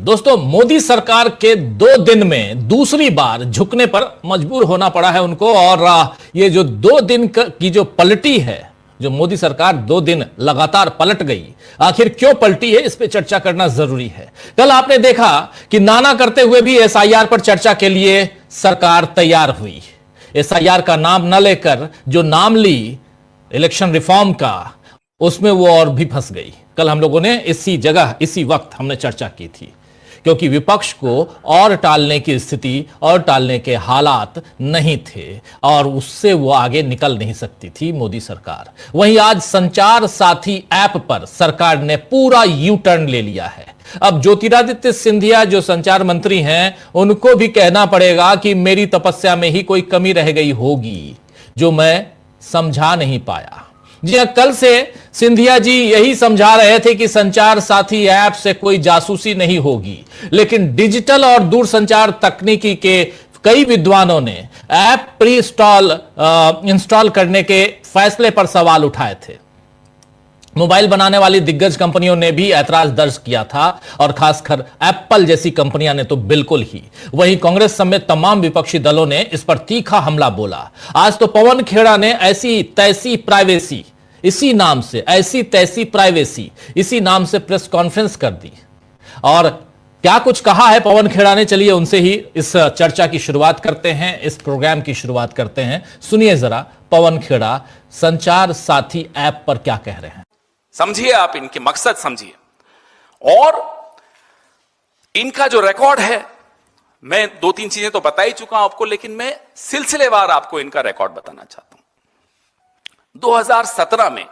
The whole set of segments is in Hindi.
दोस्तों, मोदी सरकार के 2 दिन में दूसरी बार झुकने पर मजबूर होना पड़ा है उनको। और ये जो 2 दिन की जो पलटी है, जो मोदी सरकार 2 दिन लगातार पलट गई, आखिर क्यों पलटी है, इस पे चर्चा करना जरूरी है। कल आपने देखा कि नाना करते हुए भी एसआईआर पर चर्चा के लिए सरकार तैयार हुई। एसआईआर का नाम न लेकर जो नाम ली इलेक्शन रिफॉर्म का, उसमें वो और भी फंस गई। कल हम लोगों ने इसी जगह इसी वक्त हमने चर्चा की थी, क्योंकि विपक्ष को और टालने की स्थिति और टालने के हालात नहीं थे और उससे वो आगे निकल नहीं सकती थी मोदी सरकार। वहीं आज संचार साथी ऐप पर सरकार ने पूरा यू टर्न ले लिया है। अब ज्योतिरादित्य सिंधिया जो संचार मंत्री हैं, उनको भी कहना पड़ेगा कि मेरी तपस्या में ही कोई कमी रह गई होगी जो मैं समझा नहीं पाया। जी हां, कल से सिंधिया जी यही समझा रहे थे कि संचार साथी ऐप से कोई जासूसी नहीं होगी, लेकिन डिजिटल और दूरसंचार तकनीकी के कई विद्वानों ने ऐप प्री इंस्टॉल करने के फैसले पर सवाल उठाए थे। मोबाइल बनाने वाली दिग्गज कंपनियों ने भी ऐतराज दर्ज किया था और खासकर एप्पल जैसी कंपनियां ने तो बिल्कुल ही। वहीं कांग्रेस समेत तमाम विपक्षी दलों ने इस पर तीखा हमला बोला। आज तो पवन खेड़ा ने ऐसी तैसी प्राइवेसी इसी नाम से ऐसी तैसी प्राइवेसी इसी नाम से प्रेस कॉन्फ्रेंस कर दी। और क्या कुछ कहा है पवन खेड़ा ने, चलिए उनसे ही इस चर्चा की शुरुआत करते हैं, इस प्रोग्राम की शुरुआत करते हैं। सुनिए जरा पवन खेड़ा संचार साथी ऐप पर क्या कह रहे हैं। समझिए, आप इनके मकसद समझिए और इनका जो रिकॉर्ड है, मैं 2-3 चीजें तो बता ही चुका हूं आपको, लेकिन मैं सिलसिलेवार आपको इनका रिकॉर्ड बताना चाहता हूं। 2017 में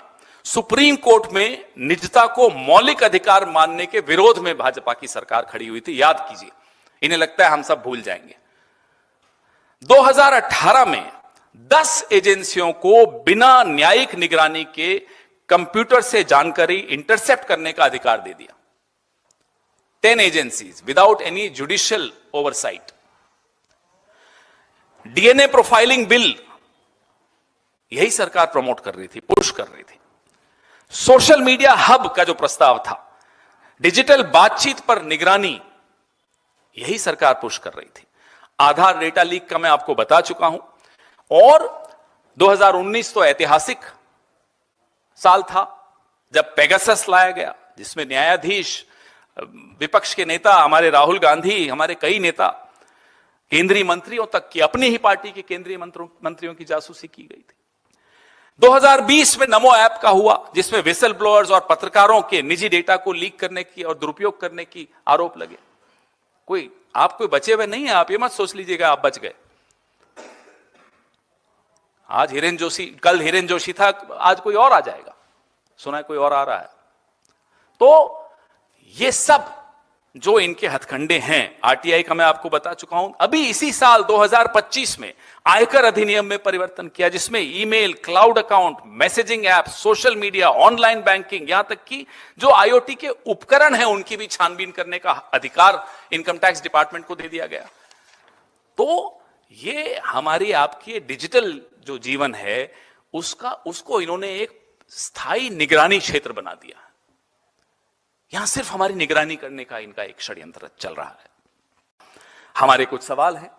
सुप्रीम कोर्ट में निजता को मौलिक अधिकार मानने के विरोध में भाजपा की सरकार खड़ी हुई थी, याद कीजिए। इन्हें लगता है हम सब भूल जाएंगे। 2018 में 10 एजेंसियों को बिना न्यायिक निगरानी के कंप्यूटर से जानकारी इंटरसेप्ट करने का अधिकार दे दिया। 10 agencies without any judicial oversight. DNA profiling bill यही सरकार प्रमोट कर रही थी, पुश कर रही थी। सोशल मीडिया हब का जो प्रस्ताव था, डिजिटल बातचीत पर निगरानी, यही सरकार पुश कर रही थी। आधार डेटा लीक का मैं आपको बता चुका हूं। और 2019 तो ऐतिहासिक साल था जब पेगासस लाया गया, जिसमें न्यायाधीश, विपक्ष के नेता हमारे राहुल गांधी, हमारे कई नेता, केंद्रीय मंत्रियों तक की, अपनी ही पार्टी के केंद्रीय मंत्रियों की जासूसी की गई थी। 2020 में नमो ऐप का हुआ, जिसमें विसल ब्लोअर्स और पत्रकारों के निजी डेटा को लीक करने की और दुरुपयोग करने की आरोप लगे। आप कोई बचे हुए नहीं है, आप ये मत सोच लीजिएगा आप बच गए। आज हिरेन जोशी, कल हिरेन जोशी था, आज कोई और आ जाएगा, सुना है कोई और आ रहा है। तो ये सब जो इनके हथकंडे हैं, आरटीआई का मैं आपको बता चुका हूं। अभी इसी साल 2025 में आयकर अधिनियम में परिवर्तन किया, जिसमें email, cloud account, messaging app, social media, online banking, यहां तक कि जो आईओटी के उपकरण हैं उनकी भी छानबीन करने का अधिकार इनकम टैक्स डिपार्टमेंट को दे दिया गया। तो ये हमारी आपकी डिजिटल जो जीवन है उसको इन्होंने एक स्थायी निगरानी क्षेत्र बना दिया। यहां सिर्फ हमारी निगरानी करने का इनका एक षड्यंत्र चल रहा है। हमारे कुछ सवाल हैं।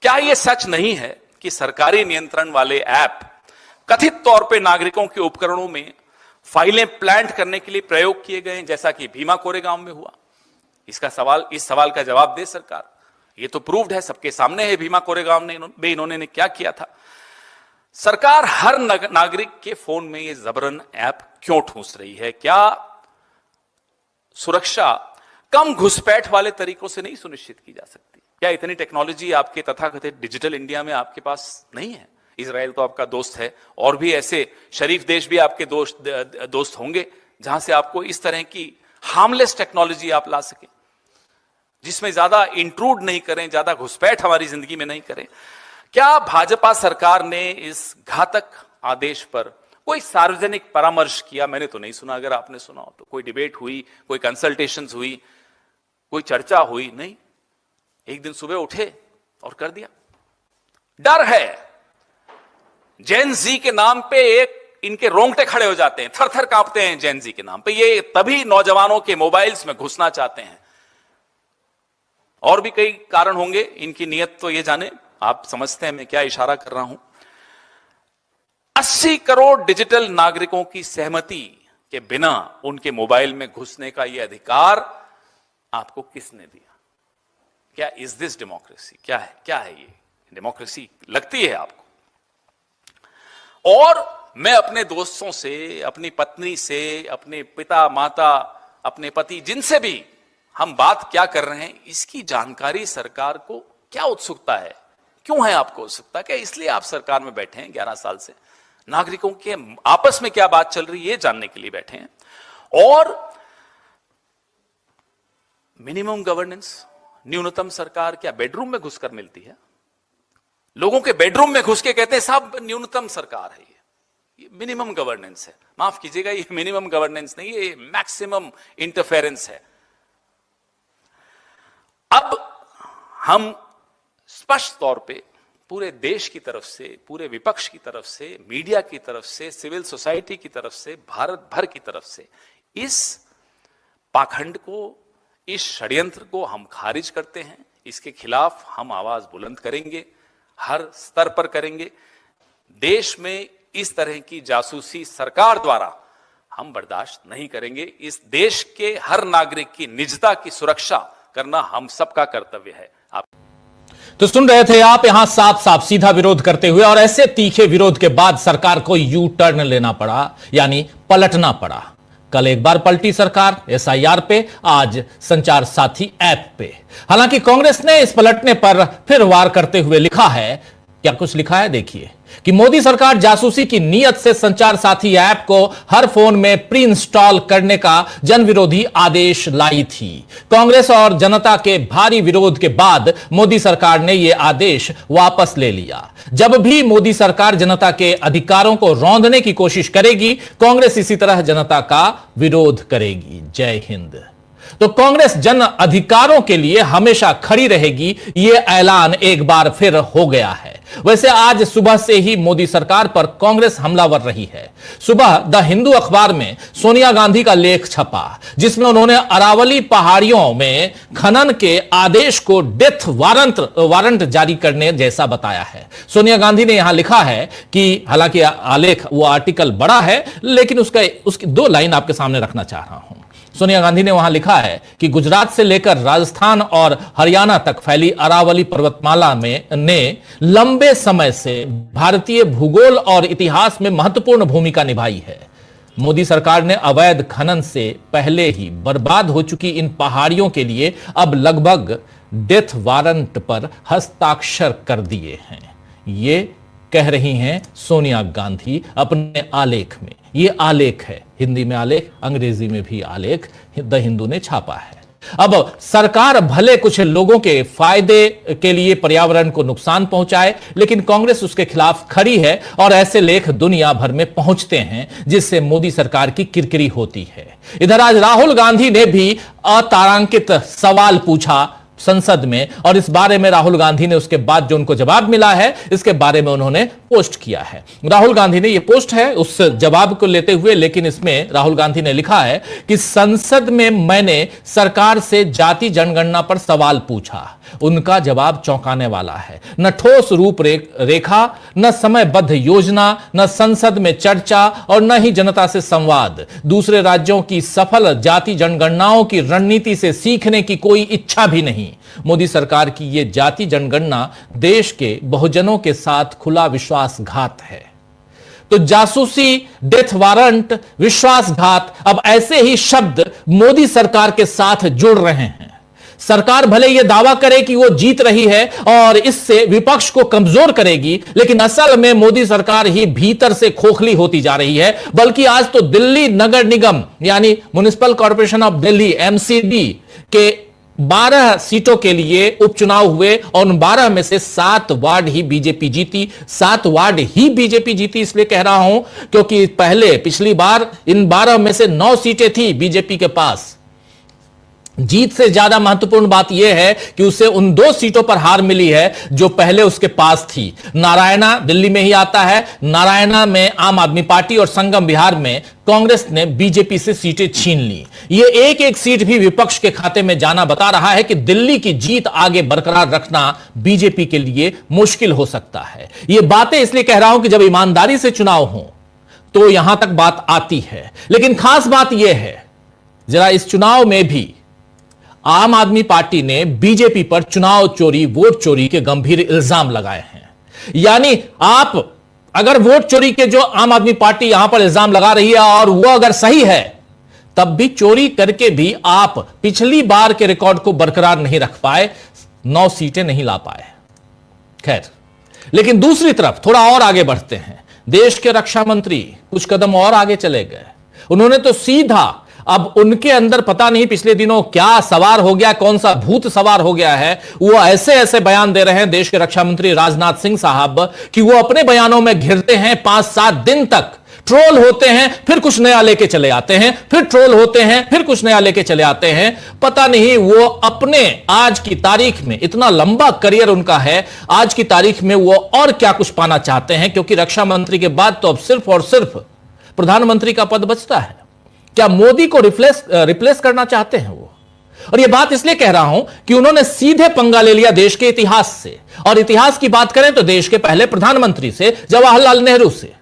क्या यह सच नहीं है कि सरकारी नियंत्रण वाले ऐप कथित तौर पे नागरिकों के उपकरणों में फाइलें प्लांट करने के लिए प्रयोग किए गए, जैसा कि भीमा कोरेगांव में हुआ? इस सवाल का जवाब दे सरकार। ये तो प्रूव्ड है, सबके सामने है भीमा कोरेगांव में इन्होंने क्या किया था। सरकार हर नागरिक के फोन में ये जबरन ऐप क्यों ठूंस रही है? क्या सुरक्षा कम घुसपैठ वाले तरीकों से नहीं सुनिश्चित की जा सकती? क्या इतनी टेक्नोलॉजी आपके तथाकथित डिजिटल इंडिया में आपके पास नहीं है? इजराइल तो आपका दोस्त है, और भी ऐसे शरीफ देश भी आपके दोस्त होंगे जहां से आपको इस तरह की हार्मलेस टेक्नोलॉजी आप ला सकें, जिसमें ज्यादा इंट्रूड नहीं करें, ज्यादा घुसपैठ हमारी जिंदगी में नहीं करें। क्या भाजपा सरकार ने इस घातक आदेश पर कोई सार्वजनिक परामर्श किया? मैंने तो नहीं सुना। अगर आपने सुना हो तो कोई डिबेट हुई, कोई कंसल्टेशंस हुई, कोई चर्चा हुई? नहीं। एक दिन सुबह उठे और कर दिया। डर है। जेन जी के नाम पे इनके रोंगटे खड़े हो जाते हैं, थर थर कांपते हैं जेन जी के नाम पे। ये तभी नौजवानों के मोबाइल्स में घुसना चाहते हैं। और भी कई कारण होंगे, इनकी नीयत तो ये जाने, आप समझते हैं मैं क्या इशारा कर रहा हूं। 80 करोड़ डिजिटल नागरिकों की सहमति के बिना उनके मोबाइल में घुसने का यह अधिकार आपको किसने दिया? क्या इज दिस डेमोक्रेसी? क्या है ये डेमोक्रेसी लगती है आपको? और मैं अपने दोस्तों से, अपनी पत्नी से, अपने पिता माता, अपने पति, जिनसे भी हम बात क्या कर रहे हैं, इसकी जानकारी सरकार को क्या उत्सुकता है? क्यों है आपको उत्सुकता? क्या इसलिए आप सरकार में बैठे हैं 11 साल से? नागरिकों के आपस में क्या बात चल रही है ये जानने के लिए बैठे हैं। और मिनिमम गवर्नेंस, न्यूनतम सरकार क्या बेडरूम में घुसकर मिलती है? लोगों के बेडरूम में घुस के कहते हैं साहब न्यूनतम सरकार है, ये मिनिमम गवर्नेंस है। माफ कीजिएगा, ये मिनिमम गवर्नेंस नहीं, ये मैक्सिमम इंटरफेरेंस है। अब हम स्पष्ट तौर पे पूरे देश की तरफ से, पूरे विपक्ष की तरफ से, मीडिया की तरफ से, सिविल सोसाइटी की तरफ से, भारत भर की तरफ से इस पाखंड को, इस षड्यंत्र को हम खारिज करते हैं। इसके खिलाफ हम आवाज बुलंद करेंगे, हर स्तर पर करेंगे। देश में इस तरह की जासूसी सरकार द्वारा हम बर्दाश्त नहीं करेंगे। इस देश के हर नागरिक की निजता की सुरक्षा करना हम सबका कर्तव्य है। आप तो सुन रहे थे आप, यहां साफ साफ सीधा विरोध करते हुए, और ऐसे तीखे विरोध के बाद सरकार को यू टर्न लेना पड़ा, यानी पलटना पड़ा। कल एक बार पलटी सरकार एसआईआर पे, आज संचार साथी ऐप पे। हालांकि कांग्रेस ने इस पलटने पर फिर वार करते हुए लिखा है, क्या कुछ लिखा है देखिए, कि मोदी सरकार जासूसी की नीयत से संचार साथी ऐप को हर फोन में प्री इंस्टॉल करने का जन विरोधी आदेश लाई थी। कांग्रेस और जनता के भारी विरोध के बाद मोदी सरकार ने यह आदेश वापस ले लिया। जब भी मोदी सरकार जनता के अधिकारों को रौंदने की कोशिश करेगी, कांग्रेस इसी तरह जनता का विरोध करेगी। जय हिंद। तो कांग्रेस जन अधिकारों के लिए हमेशा खड़ी रहेगी, यह ऐलान एक बार फिर हो गया है। वैसे आज सुबह से ही मोदी सरकार पर कांग्रेस हमलावर रही है। सुबह द हिंदू अखबार में सोनिया गांधी का लेख छपा, जिसमें उन्होंने अरावली पहाड़ियों में खनन के आदेश को डेथ वारंट जारी करने जैसा बताया है। सोनिया गांधी ने यहां लिखा है कि, हालांकि आलेख, वो आर्टिकल बड़ा है, लेकिन उसकी 2 लाइन आपके सामने रखना चाह रहा हूं। सोनिया गांधी ने वहां लिखा है कि गुजरात से लेकर राजस्थान और हरियाणा तक फैली अरावली पर्वतमाला ने लंबे समय से भारतीय भूगोल और इतिहास में महत्वपूर्ण भूमिका निभाई है। मोदी सरकार ने अवैध खनन से पहले ही बर्बाद हो चुकी इन पहाड़ियों के लिए अब लगभग डेथ वारंट पर हस्ताक्षर कर दिए हैं। ये कह रही हैं सोनिया गांधी अपने आलेख में। ये आलेख है, हिंदी में आलेख, अंग्रेजी में भी आलेख द हिंदू ने छापा है। अब सरकार भले कुछ लोगों के फायदे के लिए पर्यावरण को नुकसान पहुंचाए, लेकिन कांग्रेस उसके खिलाफ खड़ी है और ऐसे लेख दुनिया भर में पहुंचते हैं, जिससे मोदी सरकार की किरकिरी होती है। इधर आज राहुल गांधी ने भी अतारांकित सवाल पूछा संसद में, और इस बारे में राहुल गांधी ने उसके बाद जो उनको जवाब मिला है, इसके बारे में उन्होंने पोस्ट किया है। राहुल गांधी ने, ये पोस्ट है उस जवाब को लेते हुए, लेकिन इसमें राहुल गांधी ने लिखा है कि संसद में मैंने सरकार से जाति जनगणना पर सवाल पूछा, उनका जवाब चौंकाने वाला है। न ठोस रूपरेखा, न समयबद्ध योजना, न संसद में चर्चा और न ही जनता से संवाद। दूसरे राज्यों की सफल जाति जनगणनाओं की रणनीति से सीखने की कोई इच्छा भी नहीं। मोदी सरकार की यह जाति जनगणना देश के बहुजनों के साथ खुला विश्वासघात है। तो जासूसी, डेथ वारंट, विश्वासघात, अब ऐसे ही शब्द मोदी सरकार के साथ जुड़ रहे हैं। सरकार भले यह दावा करे कि वो जीत रही है और इससे विपक्ष को कमजोर करेगी, लेकिन असल में मोदी सरकार ही भीतर से खोखली होती जा रही है। बल्कि आज तो दिल्ली नगर निगम यानी municipal corporation of Delhi MCD के 12 सीटों के लिए उपचुनाव हुए और उन 12 में से 7 वार्ड ही बीजेपी जीती। 7 वार्ड ही बीजेपी जीती इसलिए कह रहा हूं क्योंकि पिछली बार इन 12 में से 9 सीटें थी बीजेपी के पास। जीत से ज्यादा महत्वपूर्ण बात यह है कि उसे उन 2 सीटों पर हार मिली है जो पहले उसके पास थी। नारायणा दिल्ली में ही आता है। नारायणा में आम आदमी पार्टी और संगम बिहार में कांग्रेस ने बीजेपी से सीटें छीन ली। यह एक एक सीट भी विपक्ष के खाते में जाना बता रहा है कि दिल्ली की जीत आगे बरकरार रखना बीजेपी के लिए मुश्किल हो सकता है। यह बातें इसलिए कह रहा हूं कि जब ईमानदारी से चुनाव हो तो यहां तक बात आती है। लेकिन खास बात यह है, जरा इस चुनाव में भी आम आदमी पार्टी ने बीजेपी पर चुनाव चोरी, वोट चोरी के गंभीर इल्जाम लगाए हैं। यानी आप अगर वोट चोरी के जो आम आदमी पार्टी यहां पर इल्जाम लगा रही है और वो अगर सही है, तब भी चोरी करके भी आप पिछली बार के रिकॉर्ड को बरकरार नहीं रख पाए, 9 सीटें नहीं ला पाए। खैर, लेकिन दूसरी तरफ थोड़ा और आगे बढ़ते हैं। देश के रक्षा मंत्री कुछ कदम और आगे चले गए। उन्होंने तो सीधा, अब उनके अंदर पता नहीं पिछले दिनों क्या सवार हो गया, कौन सा भूत सवार हो गया है, वो ऐसे ऐसे बयान दे रहे हैं देश के रक्षा मंत्री राजनाथ सिंह साहब कि वो अपने बयानों में घिरते हैं। 5-7 दिन तक ट्रोल होते हैं, फिर कुछ नया लेके चले आते हैं, फिर ट्रोल होते हैं, फिर कुछ नया लेके चले आते हैं। पता नहीं वो अपने आज की तारीख में, इतना लंबा करियर उनका है, आज की तारीख में वो और क्या कुछ पाना चाहते हैं, क्योंकि रक्षा मंत्री के बाद तो अब सिर्फ और सिर्फ प्रधानमंत्री का पद बचता है। क्या मोदी को रिप्लेस करना चाहते हैं वो? और यह बात इसलिए कह रहा हूं कि उन्होंने सीधे पंगा ले लिया देश के इतिहास से। और इतिहास की बात करें तो देश के पहले प्रधानमंत्री से, जवाहरलाल नेहरू से।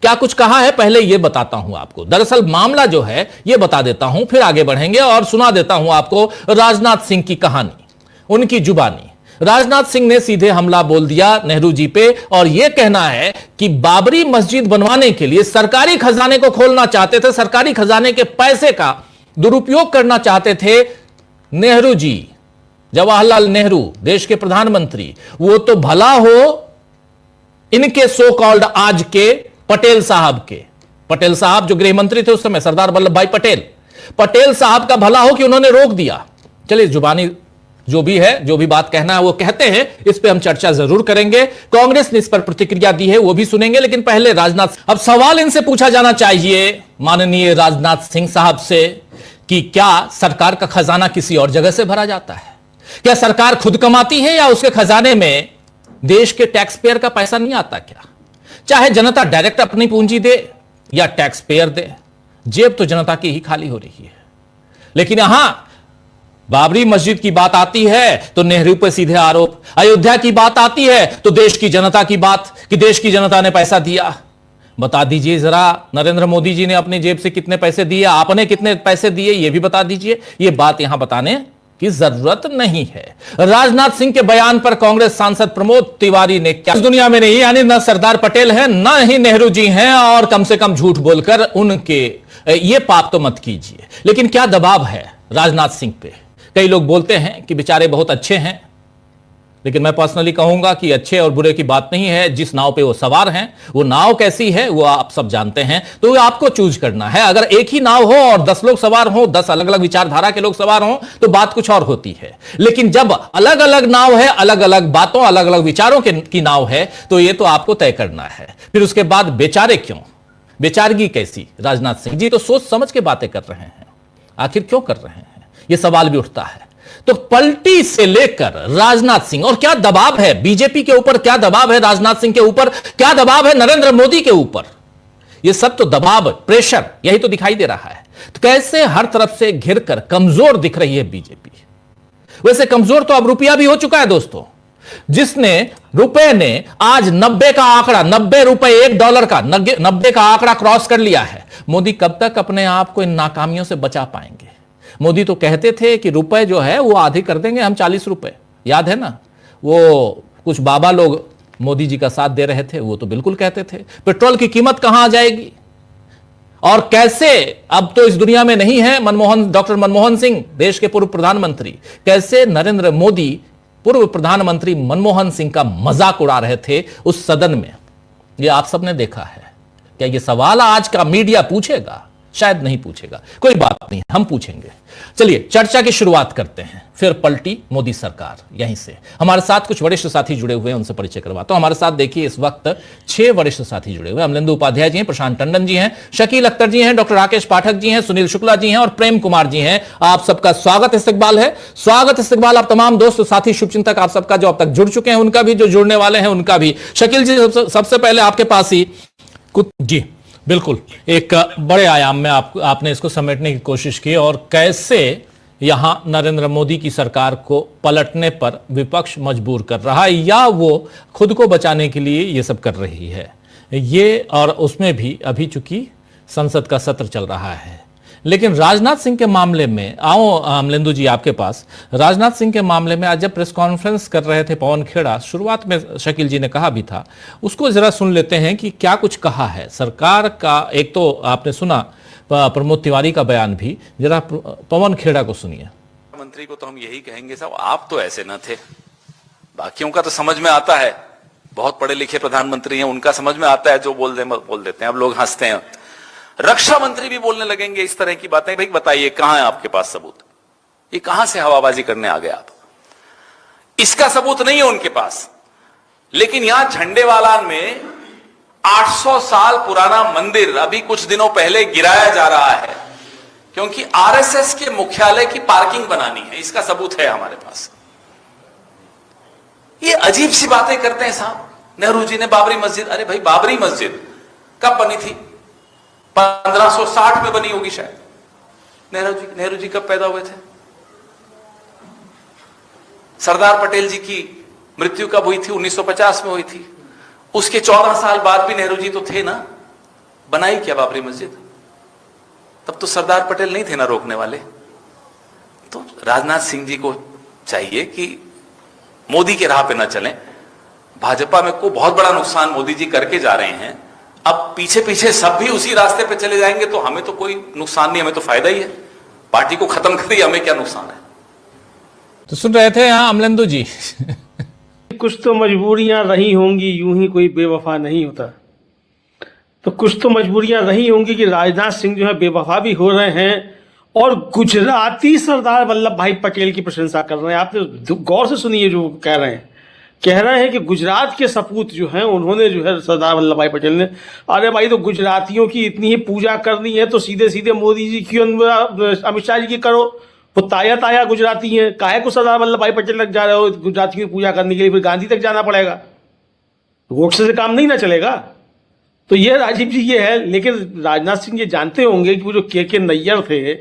क्या कुछ कहा है पहले यह बताता हूं आपको। दरअसल मामला जो है यह बता देता हूं, फिर आगे बढ़ेंगे और सुना देता हूं आपको राजनाथ सिंह की कहानी, उनकी जुबानी। राजनाथ सिंह ने सीधे हमला बोल दिया नेहरू जी पे और यह कहना है कि बाबरी मस्जिद बनवाने के लिए सरकारी खजाने को खोलना चाहते थे, सरकारी खजाने के पैसे का दुरुपयोग करना चाहते थे नेहरू जी, जवाहरलाल नेहरू, देश के प्रधानमंत्री। वो तो भला हो इनके सो कॉल्ड आज के पटेल साहब के, पटेल साहब जो गृह मंत्री थे उस समय, सरदार वल्लभ भाई पटेल, पटेल साहब का भला हो कि उन्होंने रोक दिया। चलिए, जुबानी जो भी है, जो भी बात कहना है वो कहते हैं, इस पे हम चर्चा जरूर करेंगे। कांग्रेस ने इस पर प्रतिक्रिया दी है, वो भी सुनेंगे। लेकिन पहले राजनाथ, अब सवाल इनसे पूछा जाना चाहिए माननीय राजनाथ सिंह साहब से कि क्या सरकार का खजाना किसी और जगह से भरा जाता है? क्या सरकार खुद कमाती है या उसके खजाने में देश के टैक्स पेयर का पैसा नहीं आता? क्या चाहे जनता डायरेक्ट अपनी पूंजी दे या टैक्स पेयर दे, जेब तो जनता की ही खाली हो रही है। लेकिन यहां बाबरी मस्जिद की बात आती है तो नेहरू पर सीधे आरोप, अयोध्या की बात आती है तो देश की जनता की बात कि देश की जनता ने पैसा दिया। बता दीजिए जरा, नरेंद्र मोदी जी ने अपनी जेब से कितने पैसे दिए, आपने कितने पैसे दिए, यह भी बता दीजिए। यह बात यहां बताने की जरूरत नहीं है। राजनाथ सिंह के बयान पर कांग्रेस सांसद प्रमोद तिवारी ने क्या, इस दुनिया में नहीं, यानी न सरदार पटेल है न ही नेहरू जी हैं, और कम से कम झूठ बोलकर उनके ये पाप तो मत कीजिए। लेकिन क्या दबाव है राजनाथ सिंह पे? कई लोग बोलते हैं कि बेचारे बहुत अच्छे हैं, लेकिन मैं पर्सनली कहूंगा कि अच्छे और बुरे की बात नहीं है। जिस नाव पे वो सवार हैं, वो नाव कैसी है वो आप सब जानते हैं, तो वो आपको चूज करना है। अगर एक ही नाव हो और 10 लोग सवार हो, 10 अलग अलग विचारधारा के लोग सवार हो, तो बात कुछ और होती है। लेकिन जब अलग अलग नाव है, अलग अलग बातों, अलग अलग विचारों की नाव है, तो ये तो आपको तय करना है। फिर उसके बाद बेचारे क्यों, बेचारगी कैसी? राजनाथ सिंह जी तो सोच समझ के बातें कर रहे हैं, आखिर क्यों कर रहे हैं, यह सवाल भी उठता है। तो पलटी से लेकर राजनाथ सिंह, और क्या दबाव है बीजेपी के ऊपर, क्या दबाव है राजनाथ सिंह के ऊपर, क्या दबाव है नरेंद्र मोदी के ऊपर, यह सब तो दबाव, प्रेशर यही तो दिखाई दे रहा है। तो कैसे हर तरफ से घिरकर कमजोर दिख रही है बीजेपी। वैसे कमजोर तो अब रुपया भी हो चुका है दोस्तों, जिसने रुपए ने आज 90 का आंकड़ा, 90 रुपए $1 का, 90 का आंकड़ा क्रॉस कर लिया है। मोदी कब तक अपने आप को इन नाकामियों से बचा पाएंगे? मोदी तो कहते थे कि रुपए जो है वो आधे कर देंगे हम, 40 रुपए, याद है ना? वो कुछ बाबा लोग मोदी जी का साथ दे रहे थे, वो तो बिल्कुल कहते थे। पेट्रोल की कीमत कहां आ जाएगी और कैसे? अब तो इस दुनिया में नहीं है डॉक्टर मनमोहन सिंह, देश के पूर्व प्रधानमंत्री, कैसे नरेंद्र मोदी पूर्व प्रधानमंत्री मनमोहन सिंह का मजाक उड़ा रहे थे उस सदन में, यह आप सबने देखा है। क्या यह सवाल आज का मीडिया पूछेगा? शायद नहीं पूछेगा, कोई बात नहीं, हम पूछेंगे। चलिए चर्चा की शुरुआत करते हैं। फिर पलटी मोदी सरकार, यहीं से हमारे साथ कुछ वरिष्ठ साथी जुड़े हुए हैं, उनसे परिचय करवाता हूं। हमारे साथ देखिए इस वक्त 6 वरिष्ठ साथी जुड़े हुए हैं। अमलेंदु उपाध्याय जी हैं, प्रशांत टंडन जी हैं, शकील अख्तर जी हैं, डॉक्टर राकेश पाठक जी हैं, सुनील शुक्ला जी हैं और प्रेम कुमार जी हैं। आप सबका स्वागत इस्तकबाल है। स्वागत इस्तकबाल आप तमाम दोस्त साथी शुभचिंतक आप सबका, जो अब तक जुड़ चुके हैं उनका भी, जो जुड़ने वाले हैं उनका भी। शकील जी सबसे पहले आपके पास ही कुछ जी बिल्कुल एक बड़े आयाम में आपने इसको समेटने की कोशिश की और कैसे यहां नरेंद्र मोदी की सरकार को पलटने पर विपक्ष मजबूर कर रहा है या वो खुद को बचाने के लिए ये सब कर रही है ये, और उसमें भी अभी चूंकि संसद का सत्र चल रहा है। लेकिन राजनाथ सिंह के मामले में आओ अमलेंदु जी आपके पास। राजनाथ सिंह के मामले में आज जब प्रेस कॉन्फ्रेंस कर रहे थे पवन खेड़ा, शुरुआत में शकील जी ने कहा भी था, उसको जरा सुन लेते हैं कि क्या कुछ कहा है सरकार का। एक तो आपने सुना प्रमोद तिवारी का बयान भी, जरा पवन खेड़ा को सुनिए। मंत्री को तो हम यही कहेंगे साहब, आप तो ऐसे न थे, बाकियों का तो समझ में आता है, बहुत पढ़े लिखे प्रधानमंत्री हैं, उनका समझ में आता है, जो बोल देते हैं, अब लोग हंसते हैं। रक्षा मंत्री भी बोलने लगेंगे इस तरह की बातें। भाई बताइए कहां है आपके पास सबूत? ये कहां से हवाबाजी करने आ गए आप? इसका सबूत नहीं है उनके पास। लेकिन यहां झंडेवाला में 800 साल पुराना मंदिर अभी कुछ दिनों पहले गिराया जा रहा है क्योंकि आरएसएस के मुख्यालय की पार्किंग बनानी है। इसका सबूत है हमारे पास। ये अजीब सी बातें करते हैं साहब। नेहरू जी ने बाबरी मस्जिद, अरे भाई बाबरी मस्जिद कब बनी थी? 1560 में बनी होगी शायद। नेहरू जी कब पैदा हुए थे? सरदार पटेल जी की मृत्यु कब हुई थी? 1950 में हुई थी। उसके 14 साल बाद भी नेहरू जी तो थे ना। बनाई क्या बाबरी मस्जिद? तब तो सरदार पटेल नहीं थे ना रोकने वाले। तो राजनाथ सिंह जी को चाहिए कि मोदी के राह पे ना चलें। भाजपा में को बहुत बड़ा नुकसान मोदी जी करके जा रहे हैं। अब पीछे पीछे सब भी उसी रास्ते पे चले जाएंगे तो हमें तो कोई नुकसान नहीं, हमें तो फायदा ही है। पार्टी को खत्म करिए, हमें क्या नुकसान है? तो सुन रहे थे यहां अमलेंदु जी। कुछ तो मजबूरियां रही होंगी, यूं ही कोई बेवफा नहीं होता। तो कुछ तो मजबूरियां रही होंगी कि राजनाथ सिंह जो है बेवफा भी हो रहे हैं और गुजराती सरदार वल्लभ भाई पटेल की प्रशंसा कर रहे हैं। आपने गौर से सुनिए जो कह रहे हैं। कह रहे हैं कि गुजरात के सपूत जो हैं उन्होंने जो है सरदार वल्लभ भाई पटेल ने, अरे भाई तो गुजरातियों की इतनी ही पूजा करनी है तो सीधे सीधे मोदी जी की, अमित शाह जी की करो। वो ताया ताया गुजराती हैं, काहे को सरदार वल्लभ भाई पटेल तक जा रहे हो गुजरातियों की पूजा करने के लिए? फिर गांधी तक जाना पड़ेगा। गोडसे से काम नहीं ना चलेगा। तो ये राजीव जी ये है। लेकिन राजनाथ सिंह ये जानते होंगे कि वो जो के नैयर थे,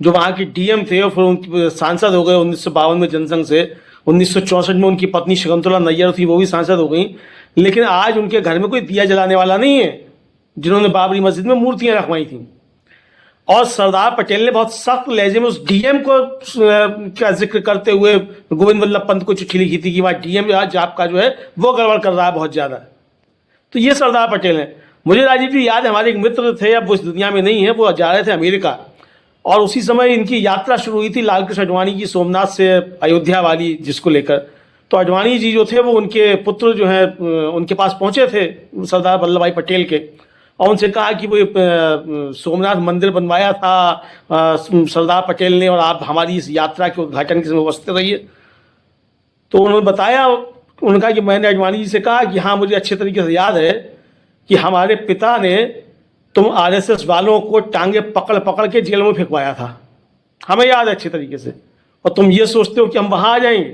जो वहाँ के डीएम थे और फिर उनके सांसद हो गए 1952 में जनसंघ से। 1964 में उनकी पत्नी शकुंतला नैयर थी, वो भी सांसद हो गई। लेकिन आज उनके घर में कोई दिया जलाने वाला नहीं है जिन्होंने बाबरी मस्जिद में मूर्तियां रखवाई थी। और सरदार पटेल ने बहुत सख्त लहजे में उस डीएम को का जिक्र करते हुए गोविंद वल्लभ पंत को चिट्ठी लिखी थी कि वहाँ डीएम आज आपका जो है वो गड़बड़ कर रहा है बहुत ज़्यादा। तो ये सरदार पटेल हैं। मुझे राजीव जी याद है, हमारे एक मित्र थे, अब वो इस दुनिया में नहीं है, वो जा रहे थे अमेरिका और उसी समय इनकी यात्रा शुरू हुई थी लालकृष्ण आडवाणी की सोमनाथ से अयोध्या वाली, जिसको लेकर। तो आडवाणी जी जो थे वो उनके पुत्र जो हैं उनके पास पहुंचे थे सरदार वल्लभ भाई पटेल के, और उनसे कहा कि वो सोमनाथ मंदिर बनवाया था सरदार पटेल ने और आप हमारी इस यात्रा के उद्घाटन के समय उपस्थित रहिए। तो उन्होंने बताया, उन्होंने कहा कि मैंने आडवाणी जी से कहा कि हाँ मुझे अच्छे तरीके से याद है कि हमारे पिता ने तुम आरएसएस वालों को टांगे पकड़ पकड़ के जेल में फेंकवाया था, हमें याद है अच्छे तरीके से, और तुम ये सोचते हो कि हम वहाँ आ जाएंगे।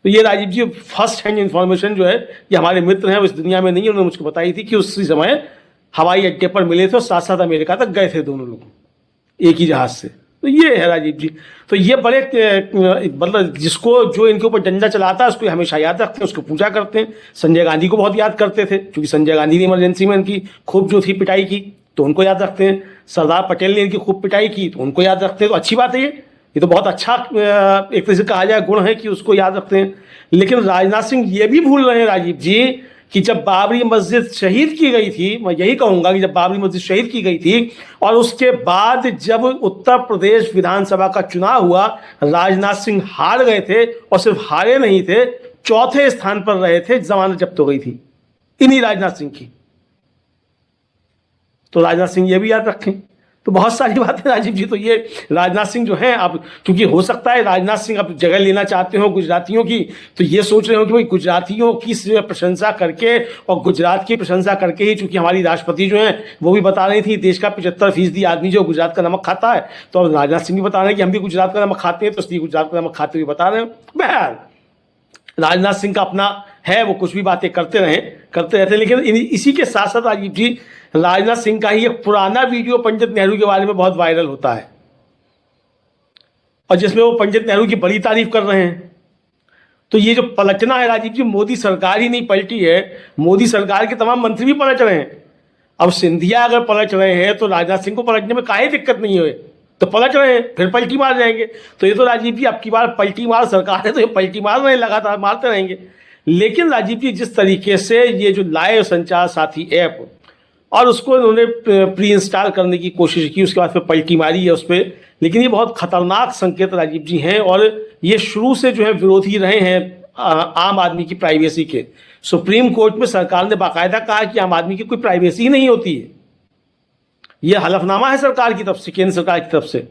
तो ये राजीव जी फर्स्ट हैंड इन्फॉर्मेशन जो है, ये हमारे मित्र हैं वो इस दुनिया में नहीं है, उन्होंने मुझको बताई थी कि उसी समय हवाई अड्डे पर मिले थे और साथ साथ अमेरिका तक गए थे दोनों लोग एक ही जहाज से। तो ये है राजीव जी। तो ये बड़े मतलब जिसको जो इनके ऊपर डंडा चलाता है उसको हमेशा याद रखते हैं, उसको पूजा करते हैं। संजय गांधी को बहुत याद करते थे क्योंकि संजय गांधी ने इमरजेंसी में इनकी खूब जो थी पिटाई की, तो उनको याद रखते हैं। सरदार पटेल ने इनकी खूब पिटाई की तो उनको याद रखते हैं। तो अच्छी बात है, ये तो बहुत अच्छा एक तरह से कहा जाए गुण है कि उसको याद रखते हैं। लेकिन राजनाथ सिंह ये भी भूल रहे हैं राजीव जी कि जब बाबरी मस्जिद शहीद की गई थी, मैं यही कहूँगा कि जब बाबरी मस्जिद शहीद की गई थी और उसके बाद जब उत्तर प्रदेश विधानसभा का चुनाव हुआ, राजनाथ सिंह हार गए थे और सिर्फ हारे नहीं थे, चौथे स्थान पर रहे थे, जमानत जब्त हो गई थी इन्हीं राजनाथ सिंह की। तो राजनाथ सिंह ये भी याद रखें। तो बहुत सारी बातें राजीव जी। तो ये राजनाथ सिंह जो हैं, अब क्योंकि हो सकता है राजनाथ सिंह अब जगह लेना चाहते हो गुजरातियों की, तो ये सोच रहे हो कि भाई गुजरातियों की प्रशंसा करके और गुजरात की प्रशंसा करके ही, चूंकि हमारी राष्ट्रपति जो हैं वो भी बता रही थी देश का 75% आदमी जो गुजरात का नमक खाता है, तो अब राजनाथ सिंह भी बता रहे हैं कि हम भी गुजरात का नमक खाते हैं, तो इसलिए गुजरात का नमक खाते हुए बता रहे हैं। बहरहाल राजनाथ सिंह का अपना है, वो कुछ भी बातें करते रहते हैं। लेकिन इसी के साथ साथ राजीव जी, राजनाथ सिंह का ही एक पुराना वीडियो पंडित नेहरू के बारे में बहुत वायरल होता है, और जिसमें वो पंडित नेहरू की बड़ी तारीफ कर रहे हैं। तो ये जो पलटना है राजीव जी, मोदी सरकार ही नहीं पलटी है, मोदी सरकार के तमाम मंत्री भी पलट रहे हैं। अब सिंधिया अगर पलट रहे हैं तो राजनाथ सिंह को पलटने में काहे दिक्कत नहीं हुई, तो पलट रहे हैं, फिर पलटी मार जाएंगे। तो ये तो राजीव जी अब की बार पलटी मार सरकार है, तो ये पलटी मार रहे हैं, लगातार मारते रहेंगे। लेकिन राजीव जी जिस तरीके से ये जो लाए संचार साथी ऐप और उसको उन्होंने प्री इंस्टॉल करने की कोशिश की, उसके बाद फिर पलटी मारी है उस पर, लेकिन ये बहुत खतरनाक संकेत राजीव जी हैं, और ये शुरू से जो है विरोधी रहे हैं आम आदमी की प्राइवेसी के। सुप्रीम कोर्ट में सरकार ने बाकायदा कहा कि आम आदमी की कोई प्राइवेसी ही नहीं होती है। ये हलफनामा है सरकार की तरफ से, केंद्र सरकार की तरफ से।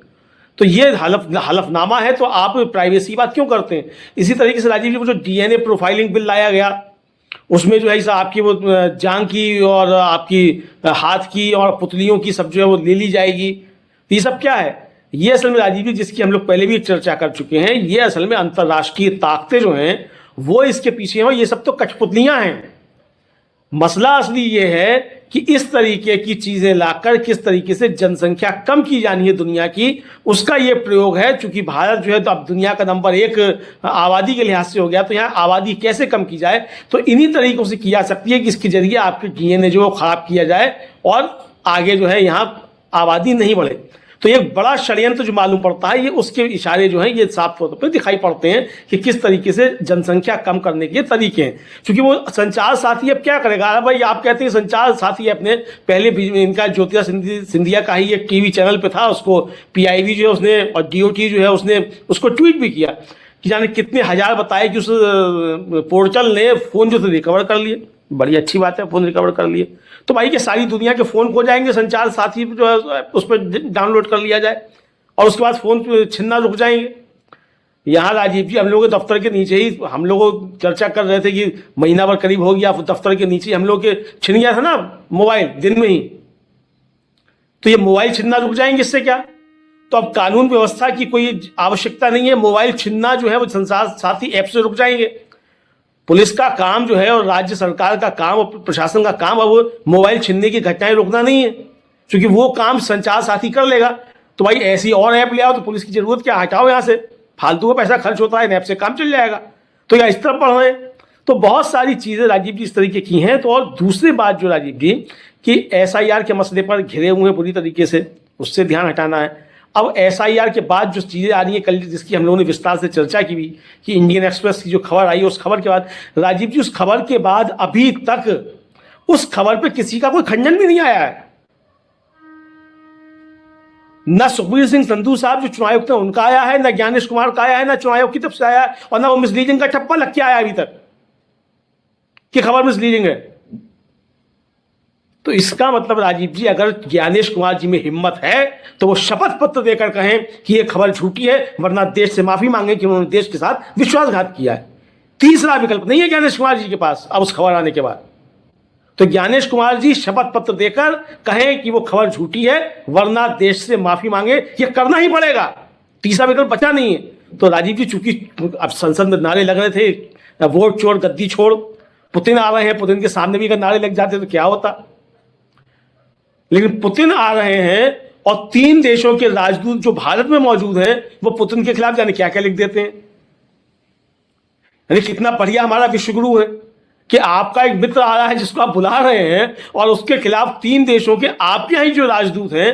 तो ये हलफनामा है, तो आप प्राइवेसी की बात क्यों करते हैं? इसी तरीके से राजीव जी को जो डीएनए प्रोफाइलिंग बिल लाया गया, उसमें जो है आपकी वो जांग की और आपकी हाथ की और पुतलियों की सब जो है वो ले ली जाएगी। तो ये सब क्या है? ये असल में राजीव जी, जिसकी हम लोग पहले भी चर्चा कर चुके हैं, ये असल में अंतर्राष्ट्रीय ताकतें जो हैं वो इसके पीछे हैं। ये सब तो कठपुतलियां हैं। मसला असली ये है कि इस तरीके की चीजें लाकर किस तरीके से जनसंख्या कम की जानी है दुनिया की, उसका ये प्रयोग है। चूंकि भारत जो है तो अब दुनिया का नंबर 1 आबादी के लिहाज से हो गया, तो यहाँ आबादी कैसे कम की जाए, तो इन्हीं तरीकों से की जा सकती है कि इसके जरिए आपके डीएनए जो खराब किया जाए और आगे जो है यहाँ आबादी नहीं बढ़े। तो एक बड़ा षड्यंत्र जो मालूम पड़ता है, ये उसके इशारे जो हैं ये साफ तौर पर दिखाई पड़ते हैं कि किस तरीके से जनसंख्या कम करने के तरीके हैं। क्योंकि वो संचार साथी अब क्या करेगा? अरे भाई आप कहते हैं संचार साथी अपने पहले भी इनका ज्योतिरादित्य सिंधिया का ही एक टीवी चैनल पे था, उसको पीआईबी जो है उसने और डीओटी जो है उसने उसको ट्वीट भी किया कि जाने कितने हजार बताए कि उस पोर्टल ने फ़ोन जो थे रिकवर कर लिए। बड़ी अच्छी बात है, फ़ोन रिकवर कर लिए तो भाई कि सारी दुनिया के फ़ोन खो जाएंगे, संचार साथी जो है उस पर डाउनलोड कर लिया जाए और उसके बाद फ़ोन छिनना रुक जाएंगे। यहाँ राजीव जी हम लोग के दफ्तर के नीचे ही हम लोग चर्चा कर रहे थे कि महीना भर करीब हो गया, दफ्तर के नीचे हम लोग के छिन गया था ना मोबाइल दिन में ही, तो ये मोबाइल छिनना रुक जाएंगे। इससे क्या? तो अब कानून व्यवस्था की कोई आवश्यकता नहीं है, मोबाइल छिनना जो है वो संचार साथी ऐप से रुक जाएंगे। पुलिस का काम जो है और राज्य सरकार का काम और प्रशासन का काम अब मोबाइल छीनने की घटनाएं रोकना नहीं है, क्योंकि वो काम संचार साथी कर लेगा। तो भाई ऐसी और ऐप ले आओ, तो पुलिस की जरूरत क्या, हटाओ यहाँ से, फालतू का पैसा खर्च होता है, ऐप से काम चल जाएगा। तो या इस तरफ पढ़ रहे हैं। तो बहुत सारी चीज़ें राजीव जी इस तरीके की हैं। तो और दूसरी बात जो राजीव जी कि SIR के मसले पर घिरे हुए हैं पूरी तरीके से, उससे ध्यान हटाना है। अब SIR के बाद जो चीज़ें आ रही हैं, कल जिसकी हम लोगों ने विस्तार से चर्चा की भी कि इंडियन एक्सप्रेस की जो खबर आई, उस खबर के बाद राजीव जी, उस खबर के बाद अभी तक उस खबर पे किसी का कोई खंडन भी नहीं आया है। ना सुखबीर सिंह संधू साहब जो चुनाव आयुक्त हैं उनका आया है, ना ज्ञानेश कुमार का आया है, ना चुनाव आयोग की तरफ से आया है, और ना वो मिसलीडिंग का ठप्पा लग के आया अभी तक कि खबर मिसलीडिंग है। तो इसका मतलब राजीव जी, अगर ज्ञानेश कुमार जी में हिम्मत है तो वो शपथ पत्र देकर कहें कि ये खबर झूठी है, वरना देश से माफी मांगे कि उन्होंने देश के साथ विश्वासघात किया है। तीसरा विकल्प नहीं है ज्ञानेश कुमार जी के पास अब उस खबर आने के बाद। तो ज्ञानेश कुमार जी शपथ पत्र देकर कहें कि वो खबर झूठी है, वरना देश से माफी मांगे, ये करना ही पड़ेगा। तीसरा विकल्प बचा नहीं है। तो राजीव जी, चूंकि अब संसद में नारे लग रहे थे, वोट चोर गद्दी छोड़, पुतिन आ रहे हैं, पुतिन के सामने भी अगर नारे लग जाते तो क्या होता। लेकिन पुतिन आ रहे हैं और 3 देशों के राजदूत जो भारत में मौजूद हैं वो पुतिन के खिलाफ जाने क्या क्या लिख देते हैं। यानी कितना बढ़िया हमारा विश्वगुरु है कि आपका एक मित्र आ रहा है जिसको आप बुला रहे हैं और उसके खिलाफ 3 देशों के आपके यहाँ जो राजदूत हैं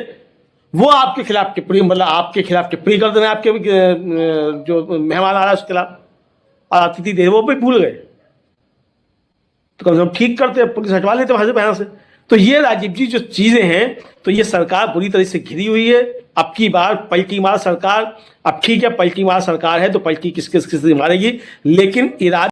वो आपके खिलाफ टिप्पणी, मतलब आपके खिलाफ टिप्पणी कर देना, आपके जो मेहमान आ रहा है उसके खिलाफ, और अतिथि देवो वो भी भूल गए। तो कम से कम ठीक करते, पुलिस हटवा लेते वहां से पहना से। तो ये राजीव जी जो चीजें हैं, तो ये सरकार बुरी तरह से घिरी हुई है। अब की बार पलटी मार सरकार, अब ठीक है पलटी मार सरकार है तो पलटी किस किस मारेगी, लेकिन इरादा